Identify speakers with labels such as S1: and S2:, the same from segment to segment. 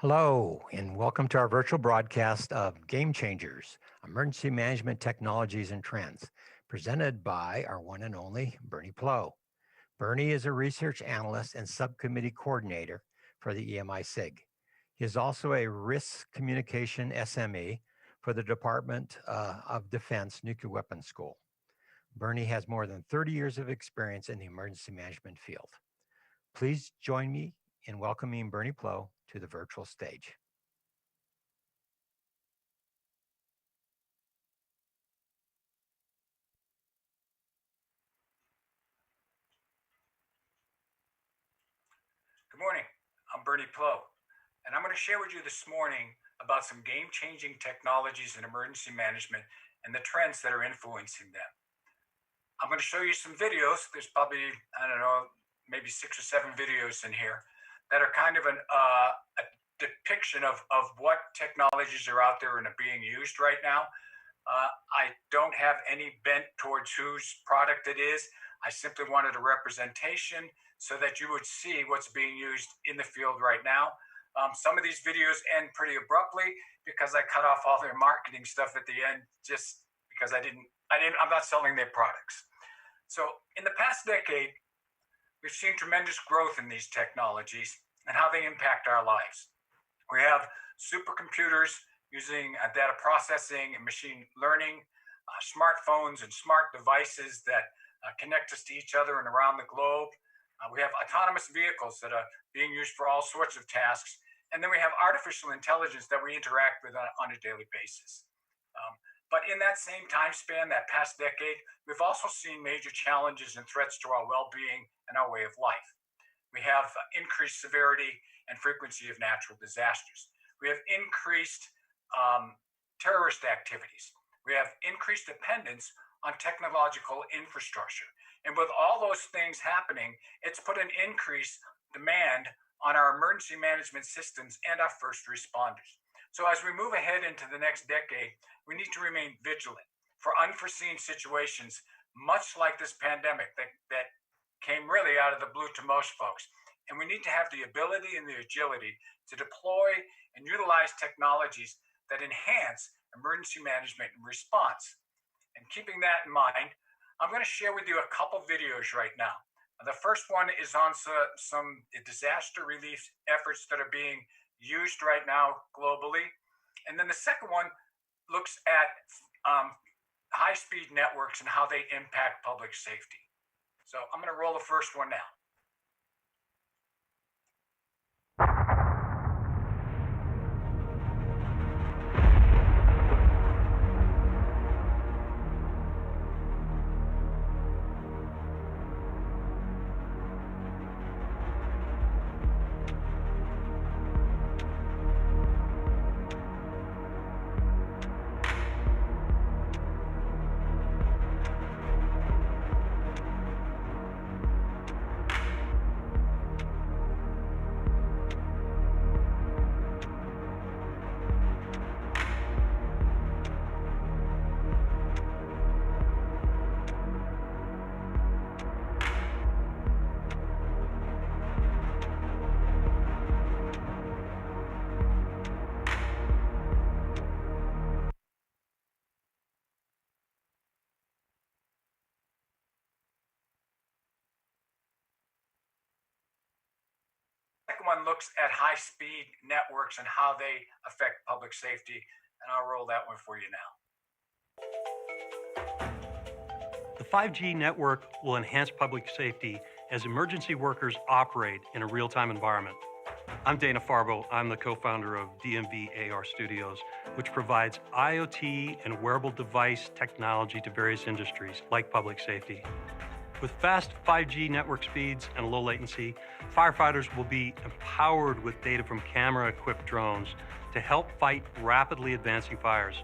S1: Hello, and welcome to our virtual broadcast of Game Changers, Emergency Management Technologies and Trends, presented by our one and only Bernie Plow. Bernie is a research analyst and subcommittee coordinator for the EMI SIG. He is also a risk communication SME for the Department of Defense Nuclear Weapons School. Bernie has more than 30 years of experience in the emergency management field. Please join me in welcoming Bernie Plow to the virtual stage.
S2: Good morning, I'm Bernie Plow, and I'm going to share with you this morning about some game-changing technologies in emergency management and the trends that are influencing them. I'm going to show you some videos. There's probably, maybe 6 or 7 videos in here that are kind of a depiction of what technologies are out there and are being used right now. I don't have any bent towards whose product it is. I simply wanted a representation so that you would see what's being used in the field right now. Some of these videos end pretty abruptly because I cut off all their marketing stuff at the end just because I'm not selling their products. So in the past decade, we've seen tremendous growth in these technologies and how they impact our lives. We have supercomputers using data processing and machine learning, smartphones and smart devices that connect us to each other and around the globe. We have autonomous vehicles that are being used for all sorts of tasks. And then we have artificial intelligence that we interact with on a daily basis. But in that same time span, that past decade, we've also seen major challenges and threats to our well-being and our way of life. We have increased severity and frequency of natural disasters. We have increased terrorist activities. We have increased dependence on technological infrastructure. And with all those things happening, it's put an increased demand on our emergency management systems and our first responders. So as we move ahead into the next decade, we need to remain vigilant for unforeseen situations, much like this pandemic that came really out of the blue to most folks. And we need to have the ability and the agility to deploy and utilize technologies that enhance emergency management and response. And keeping that in mind, I'm going to share with you a couple videos right now. The first one is on some disaster relief efforts that are being used right now globally. And then the second one looks at high-speed networks and how they impact public safety. So I'm going to roll the first one now. One looks at high-speed networks and how they affect public safety, and I'll roll that one for you now.
S3: The 5G network will enhance public safety as emergency workers operate in a real-time environment. I'm Dana Farbo. I'm the co-founder of DMV AR Studios, which provides IoT and wearable device technology to various industries like public safety. With fast 5G network speeds and low latency, firefighters will be empowered with data from camera-equipped drones to help fight rapidly advancing fires.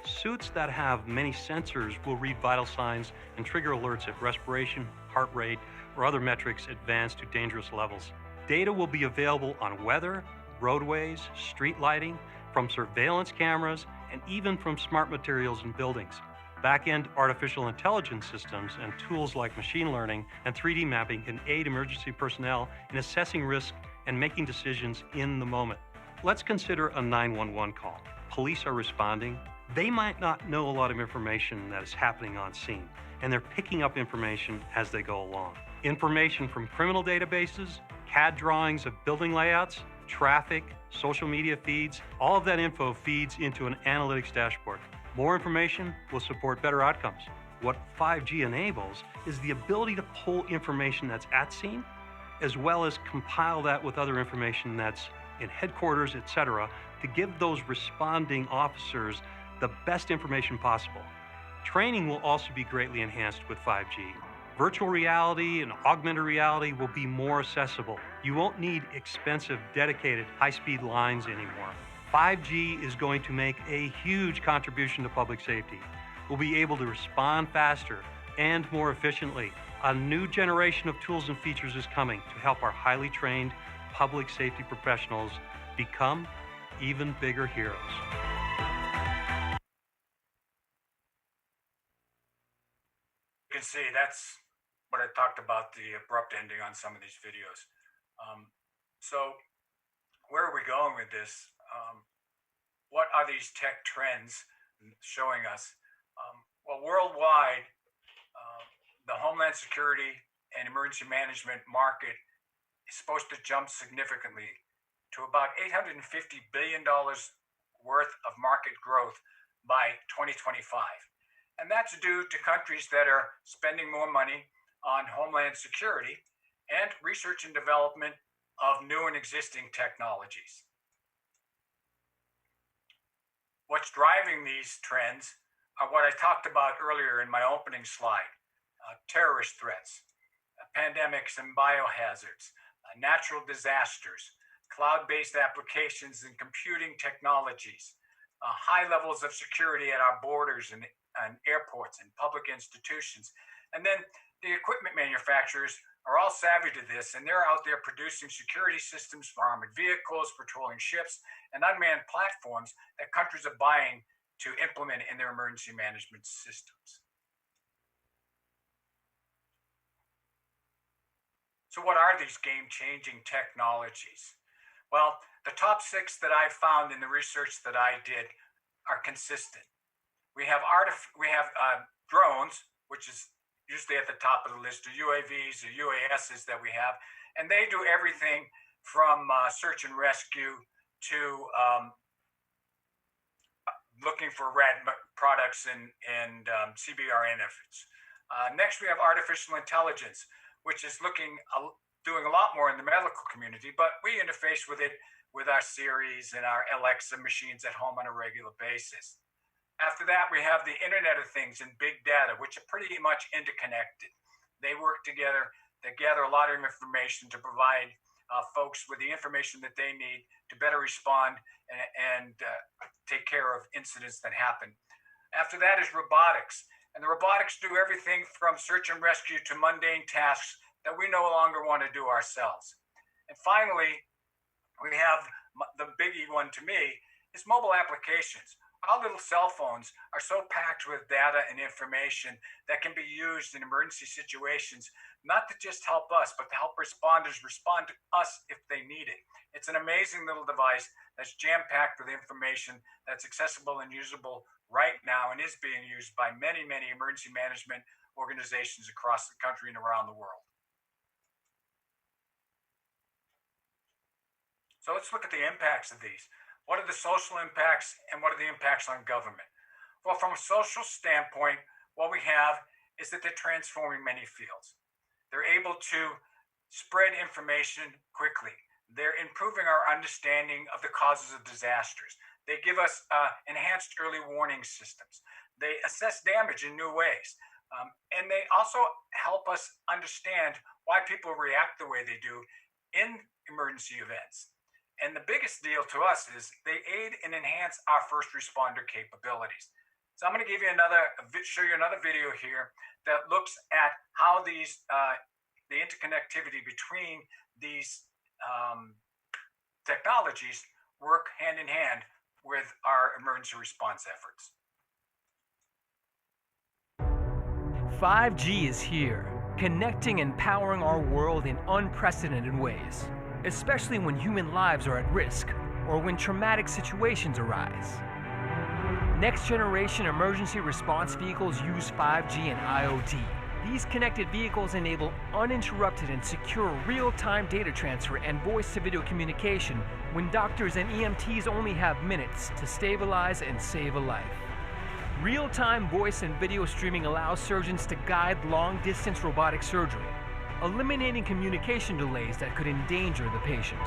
S3: Suits that have many sensors will read vital signs and trigger alerts if respiration, heart rate, or other metrics advance to dangerous levels. Data will be available on weather, roadways, street lighting, from surveillance cameras, and even from smart materials in buildings. Back-end artificial intelligence systems and tools like machine learning and 3D mapping can aid emergency personnel in assessing risk and making decisions in the moment. Let's consider a 911 call. Police are responding. They might not know a lot of information that is happening on scene, and they're picking up information as they go along. Information from criminal databases, CAD drawings of building layouts, traffic, social media feeds, all of that info feeds into an analytics dashboard. More information will support better outcomes. What 5G enables is the ability to pull information that's at scene, as well as compile that with other information that's in headquarters, etc., to give those responding officers the best information possible. Training will also be greatly enhanced with 5G. Virtual reality and augmented reality will be more accessible. You won't need expensive, dedicated, high-speed lines anymore. 5G is going to make a huge contribution to public safety. We'll be able to respond faster and more efficiently. A new generation of tools and features is coming to help our highly trained public safety professionals become even bigger heroes.
S2: You can see that's what I talked about, the abrupt ending on some of these videos. So where are we going with this? What are these tech trends showing us? Well, worldwide, the Homeland Security and emergency management market is supposed to jump significantly to about $850 billion worth of market growth by 2025. And that's due to countries that are spending more money on Homeland Security and research and development of new and existing technologies. What's driving these trends are what I talked about earlier in my opening slide: terrorist threats, pandemics and biohazards, natural disasters, cloud-based applications and computing technologies, high levels of security at our borders and airports and public institutions. And then the equipment manufacturers are all savvy to this, and they're out there producing security systems for armored vehicles, patrolling ships, and unmanned platforms that countries are buying to implement in their emergency management systems. So what are these game-changing technologies? Well, the top 6 that I found in the research that I did are consistent. We have drones, which is usually at the top of the list, or UAVs or UASs that we have, and they do everything from search and rescue to looking for RAD products and CBRN efforts. Next, we have artificial intelligence, which is doing a lot more in the medical community, but we interface with it with our Siris and our Alexa machines at home on a regular basis. After that, we have the Internet of Things and big data, which are pretty much interconnected. They work together. They gather a lot of information to provide folks with the information that they need to better respond and take care of incidents that happen. After that is robotics. And the robotics do everything from search and rescue to mundane tasks that we no longer want to do ourselves. And finally, we have the biggie one to me is mobile applications. Our little cell phones are so packed with data and information that can be used in emergency situations, not to just help us, but to help responders respond to us if they need it. It's an amazing little device that's jam-packed with information that's accessible and usable right now and is being used by many, many emergency management organizations across the country and around the world. So let's look at the impacts of these. What are the social impacts and what are the impacts on government? Well, from a social standpoint, what we have is that they're transforming many fields. They're able to spread information quickly. They're improving our understanding of the causes of disasters. They give us enhanced early warning systems. They assess damage in new ways. And they also help us understand why people react the way they do in emergency events. And the biggest deal to us is they aid and enhance our first responder capabilities. So I'm going to show you another video here that looks at how the interconnectivity between these technologies work hand in hand with our emergency response efforts.
S4: 5G is here, connecting and powering our world in unprecedented ways. Especially when human lives are at risk, or when traumatic situations arise. Next-generation emergency response vehicles use 5G and IoT. These connected vehicles enable uninterrupted and secure real-time data transfer and voice-to-video communication when doctors and EMTs only have minutes to stabilize and save a life. Real-time voice and video streaming allows surgeons to guide long-distance robotic surgery, eliminating communication delays that could endanger the patient.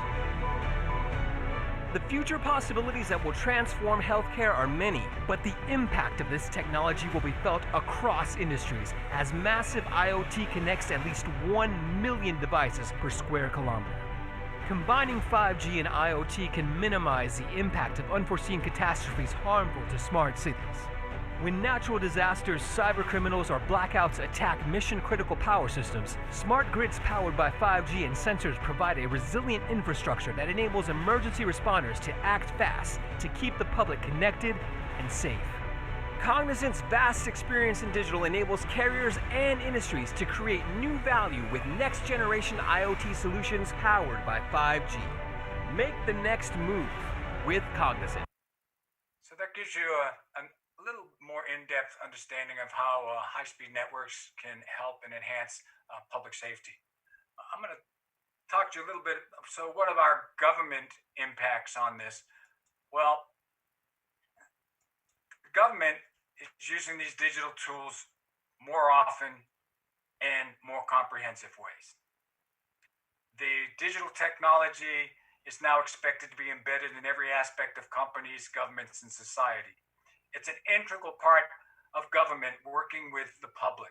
S4: The future possibilities that will transform healthcare are many, but the impact of this technology will be felt across industries as massive IoT connects at least 1 million devices per square kilometer. Combining 5G and IoT can minimize the impact of unforeseen catastrophes harmful to smart cities. When natural disasters, cybercriminals, or blackouts attack mission-critical power systems, smart grids powered by 5G and sensors provide a resilient infrastructure that enables emergency responders to act fast to keep the public connected and safe. Cognizant's vast experience in digital enables carriers and industries to create new value with next-generation IoT solutions powered by 5G. Make the next move with Cognizant.
S2: So that gives you a little more in-depth understanding of how high-speed networks can help and enhance public safety. I'm going to talk to you a little bit. So what are our government impacts on this? Well, the government is using these digital tools more often and more comprehensive ways. The digital technology is now expected to be embedded in every aspect of companies, governments, and society. It's an integral part of government working with the public.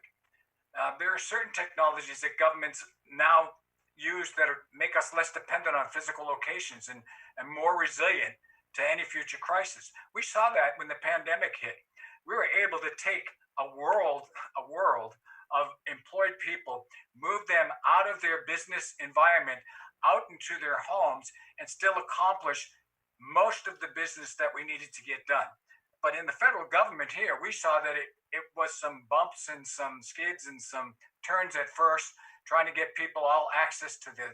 S2: There are certain technologies that governments now use that make us less dependent on physical locations and more resilient to any future crisis. We saw that when the pandemic hit. We were able to take a world of employed people, move them out of their business environment, out into their homes, and still accomplish most of the business that we needed to get done. But in the federal government here, we saw that it was some bumps and some skids and some turns at first, trying to get people all access to the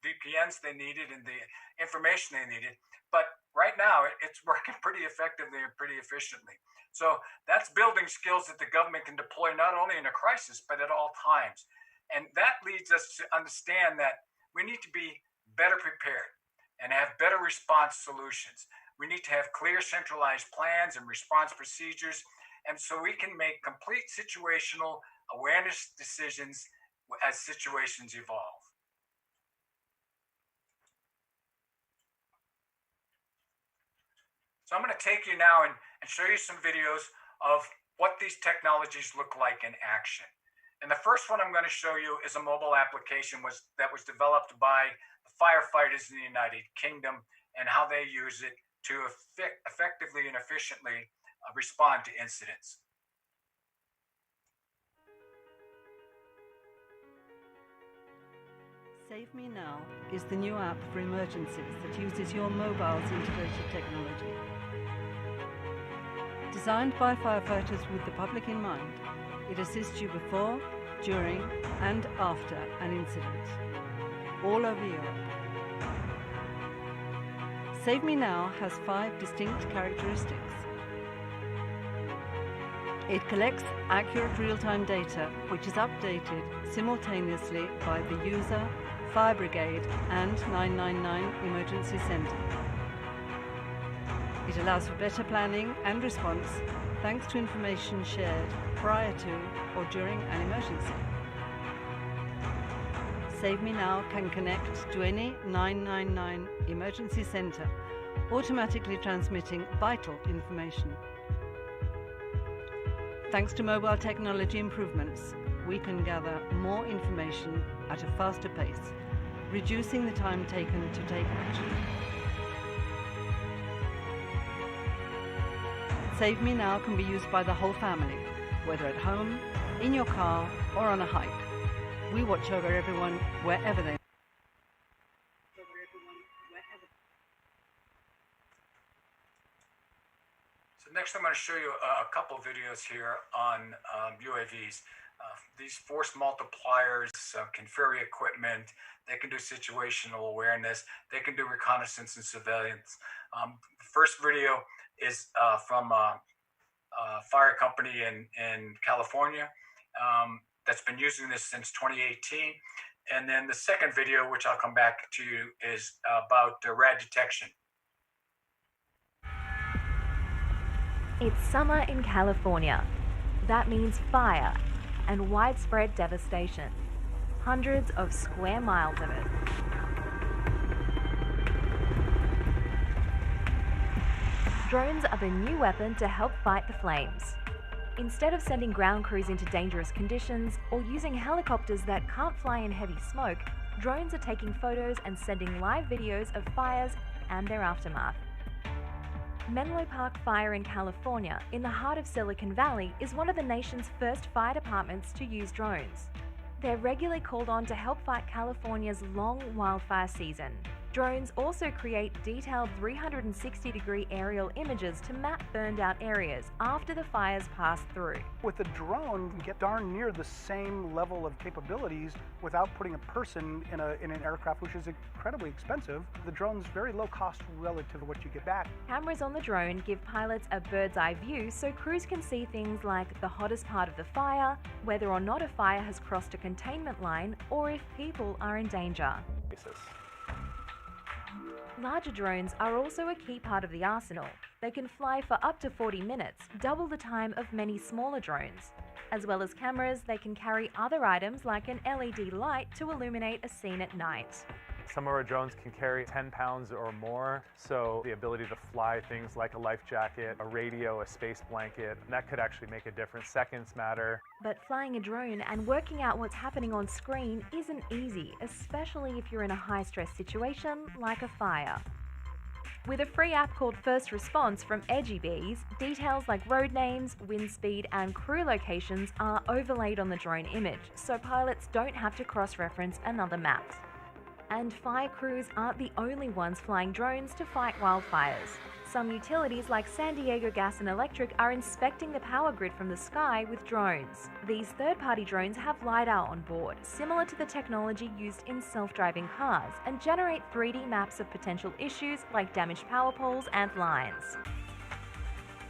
S2: VPNs they needed and the information they needed. But right now, it's working pretty effectively and pretty efficiently. So that's building skills that the government can deploy not only in a crisis, but at all times. And that leads us to understand that we need to be better prepared and have better response solutions. We need to have clear centralized plans and response procedures, and so we can make complete situational awareness decisions as situations evolve. So I'm going to take you now and show you some videos of what these technologies look like in action. And the first one I'm going to show you is a mobile application that was developed by the firefighters in the United Kingdom and how they use it to effectively and efficiently respond to incidents.
S5: Save Me Now is the new app for emergencies that uses your mobile's integrated technology. Designed by firefighters with the public in mind, it assists you before, during, and after an incident, all over Europe. Save Me Now has 5 distinct characteristics. It collects accurate real-time data, which is updated simultaneously by the user, fire brigade, and 999 emergency centre. It allows for better planning and response thanks to information shared prior to or during an emergency. Save Me Now can connect to any 999 emergency centre, automatically transmitting vital information. Thanks to mobile technology improvements, we can gather more information at a faster pace, reducing the time taken to take action. Save Me Now can be used by the whole family, whether at home, in your car, or on a hike. We watch over everyone wherever they are.
S2: So next I'm going to show you a couple videos here on UAVs. These force multipliers can ferry equipment. They can do situational awareness. They can do reconnaissance and surveillance. The first video is from a fire company in California that's been using this since 2018. And then the second video, which I'll come back to, is about RAD detection.
S6: It's summer in California. That means fire and widespread devastation. Hundreds of square miles of it. Drones are the new weapon to help fight the flames. Instead of sending ground crews into dangerous conditions or using helicopters that can't fly in heavy smoke, drones are taking photos and sending live videos of fires and their aftermath. Menlo Park Fire in California, in the heart of Silicon Valley, is one of the nation's first fire departments to use drones. They're regularly called on to help fight California's long wildfire season. Drones also create detailed 360-degree aerial images to map burned out areas after the fires pass through.
S7: With a drone, you can get darn near the same level of capabilities without putting a person in an aircraft, which is incredibly expensive. The drone's very low cost relative to what you get back.
S6: Cameras on the drone give pilots a bird's eye view so crews can see things like the hottest part of the fire, whether or not a fire has crossed a containment line, or if people are in danger. Larger drones are also a key part of the arsenal. They can fly for up to 40 minutes, double the time of many smaller drones. As well as cameras, they can carry other items like an LED light to illuminate a scene at night.
S8: Some of our drones can carry 10 pounds or more, so the ability to fly things like a life jacket, a radio, a space blanket, that could actually make a difference. Seconds matter.
S6: But flying a drone and working out what's happening on screen isn't easy, especially if you're in a high-stress situation like a fire. With a free app called First Response from EdgyBees, details like road names, wind speed, and crew locations are overlaid on the drone image, so pilots don't have to cross-reference another map. And fire crews aren't the only ones flying drones to fight wildfires. Some utilities like San Diego Gas and Electric are inspecting the power grid from the sky with drones. These third-party drones have LiDAR on board, similar to the technology used in self-driving cars, and generate 3D maps of potential issues like damaged power poles and lines.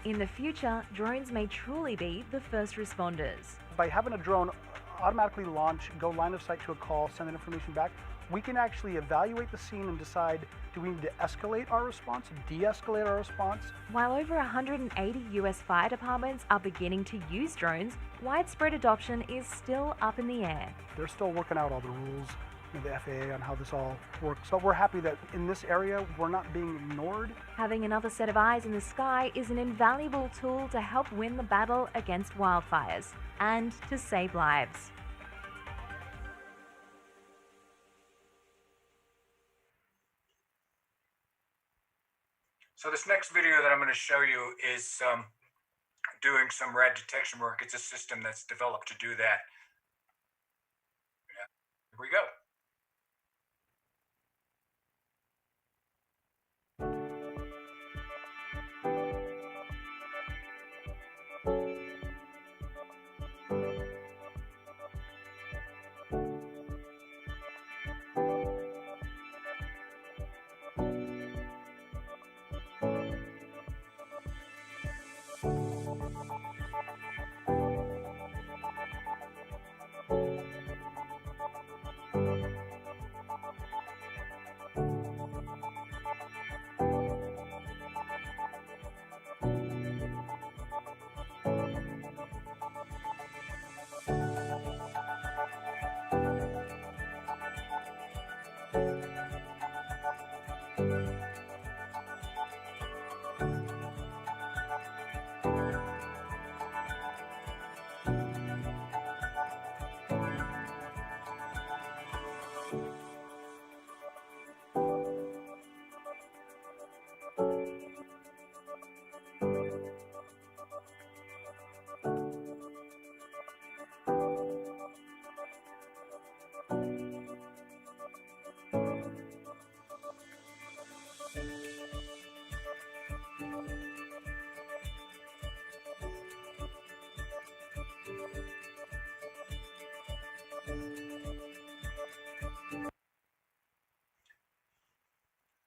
S6: In the future, drones may truly be the first responders.
S7: By having a drone automatically launch, go line of sight to a call, send that information back, we can actually evaluate the scene and decide, do we need to escalate our response, de-escalate our response?
S6: While over 180 US fire departments are beginning to use drones, widespread adoption is still up in the air.
S7: They're still working out all the rules, the FAA, on how this all works. But we're happy that in this area, we're not being ignored.
S6: Having another set of eyes in the sky is an invaluable tool to help win the battle against wildfires and to save lives.
S2: So this next video that I'm going to show you is doing some RAD detection work. It's a system that's developed to do that. Yeah. Here we go.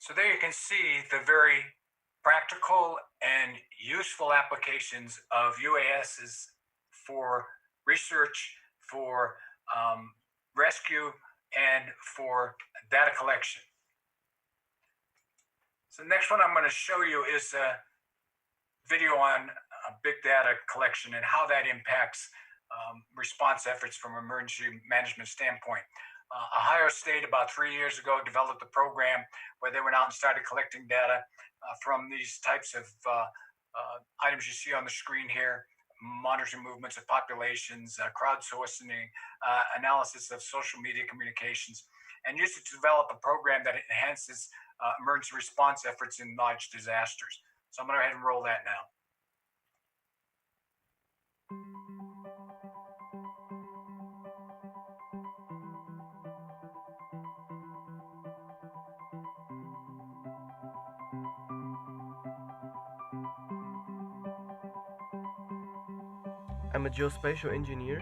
S2: So there you can see the very practical and useful applications of UASs for research, for rescue, and for data collection. So the next one I'm going to show you is a video on big data collection and how that impacts response efforts from an emergency management standpoint. Ohio State, about 3 years ago, developed a program where they went out and started collecting data from these types of items you see on the screen here, monitoring movements of populations, crowdsourcing, analysis of social media communications, and used it to develop a program that enhances emergency response efforts in large disasters. So I'm going to go ahead and roll that now.
S9: I'm a geospatial engineer,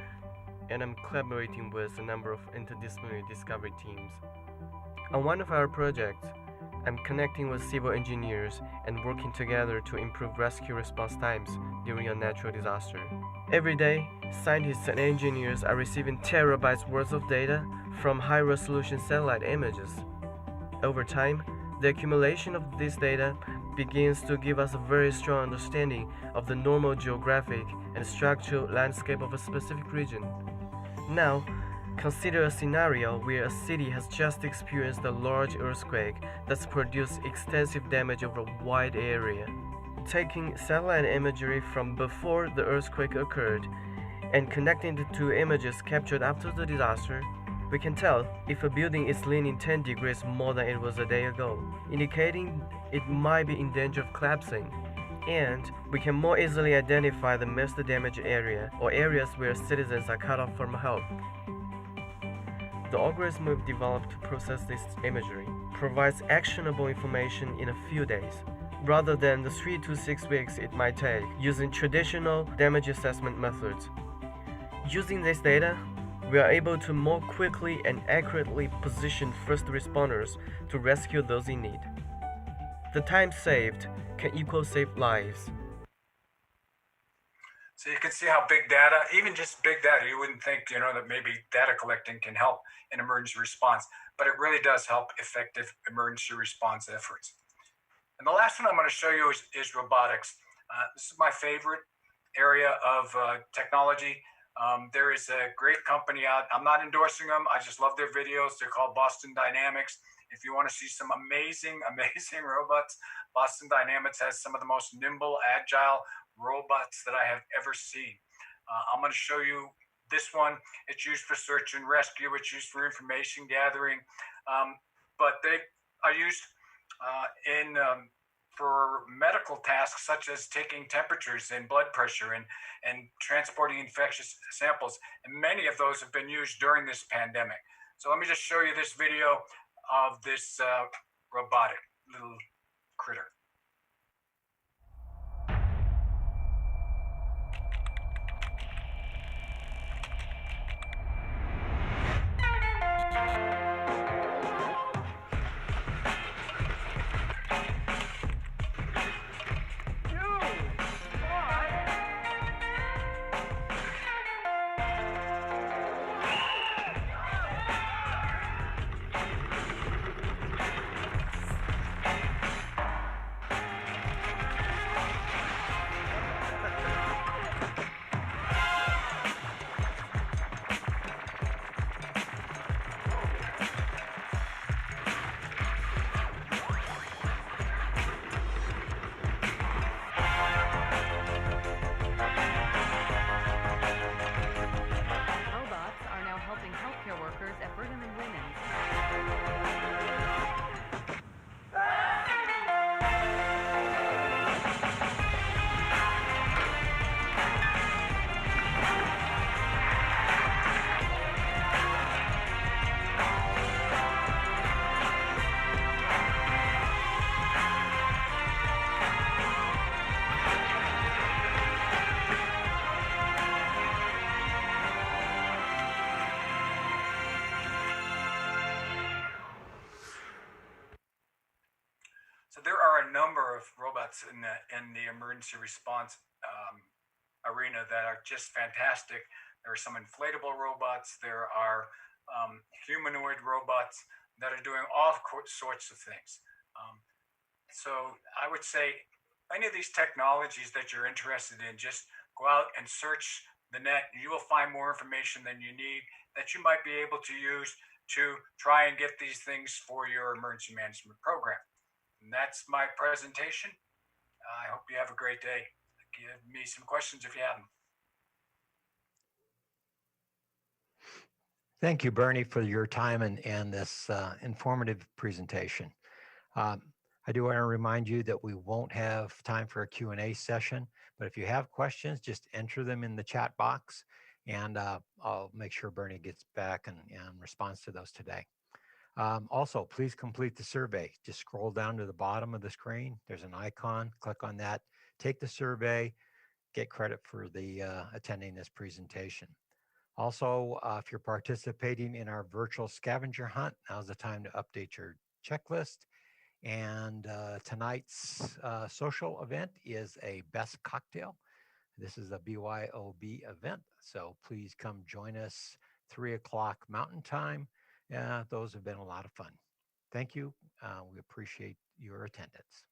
S9: and I'm collaborating with a number of interdisciplinary discovery teams. On one of our projects, I'm connecting with civil engineers and working together to improve rescue response times during a natural disaster. Every day, scientists and engineers are receiving terabytes worth of data from high-resolution satellite images. Over time, the accumulation of this data begins to give us a very strong understanding of the normal geographic and structural landscape of a specific region. Now, consider a scenario where a city has just experienced a large earthquake that's produced extensive damage over a wide area. Taking satellite imagery from before the earthquake occurred and connecting the two images captured after the disaster, we can tell if a building is leaning 10 degrees more than it was a day ago, indicating it might be in danger of collapsing. And we can more easily identify the most damaged area or areas where citizens are cut off from help. The algorithm we've developed to process this imagery provides actionable information in a few days, rather than the 3 to 6 weeks it might take using traditional damage assessment methods. Using this data, we are able to more quickly and accurately position first responders to rescue those in need. The time saved can equal saved lives.
S2: So you can see how big data, even just big data, you wouldn't think, that maybe data collecting can help in emergency response, but it really does help effective emergency response efforts. And the last one I'm going to show you is robotics. This is my favorite area of technology. There is a great company out. I'm not endorsing them. I just love their videos. They're called Boston Dynamics. If you want to see some amazing robots, Boston Dynamics has some of the most nimble, agile robots that I have ever seen. I'm going to show you this one. It's used for search and rescue. It's used for information gathering. But they are used for medical tasks such as taking temperatures and blood pressure and transporting infectious samples. And many of those have been used during this pandemic. So let me just show you this video of this robotic little critter. So there are a number of robots in the emergency response arena that are just fantastic. There are some inflatable robots. There are humanoid robots that are doing all sorts of things. So I would say any of these technologies that you're interested in, just go out and search the net, and you will find more information than you need that you might be able to use to try and get these things for your emergency management program. And that's my presentation. I hope you have a great day. Give me some questions if you have them.
S1: Thank you, Bernie, for your time and this informative presentation. I do want to remind you that we won't have time for a Q&A session, but if you have questions, just enter them in the chat box, and I'll make sure Bernie gets back and responds to those today. Also, please complete the survey. Just scroll down to the bottom of the screen. There's an icon. Click on that. Take the survey. Get credit for the attending this presentation. Also, if you're participating in our virtual scavenger hunt, now's the time to update your checklist. And tonight's social event is a best cocktail. This is a BYOB event, so please come join us 3 o'clock Mountain Time. Those have been a lot of fun. Thank you. We appreciate your attendance.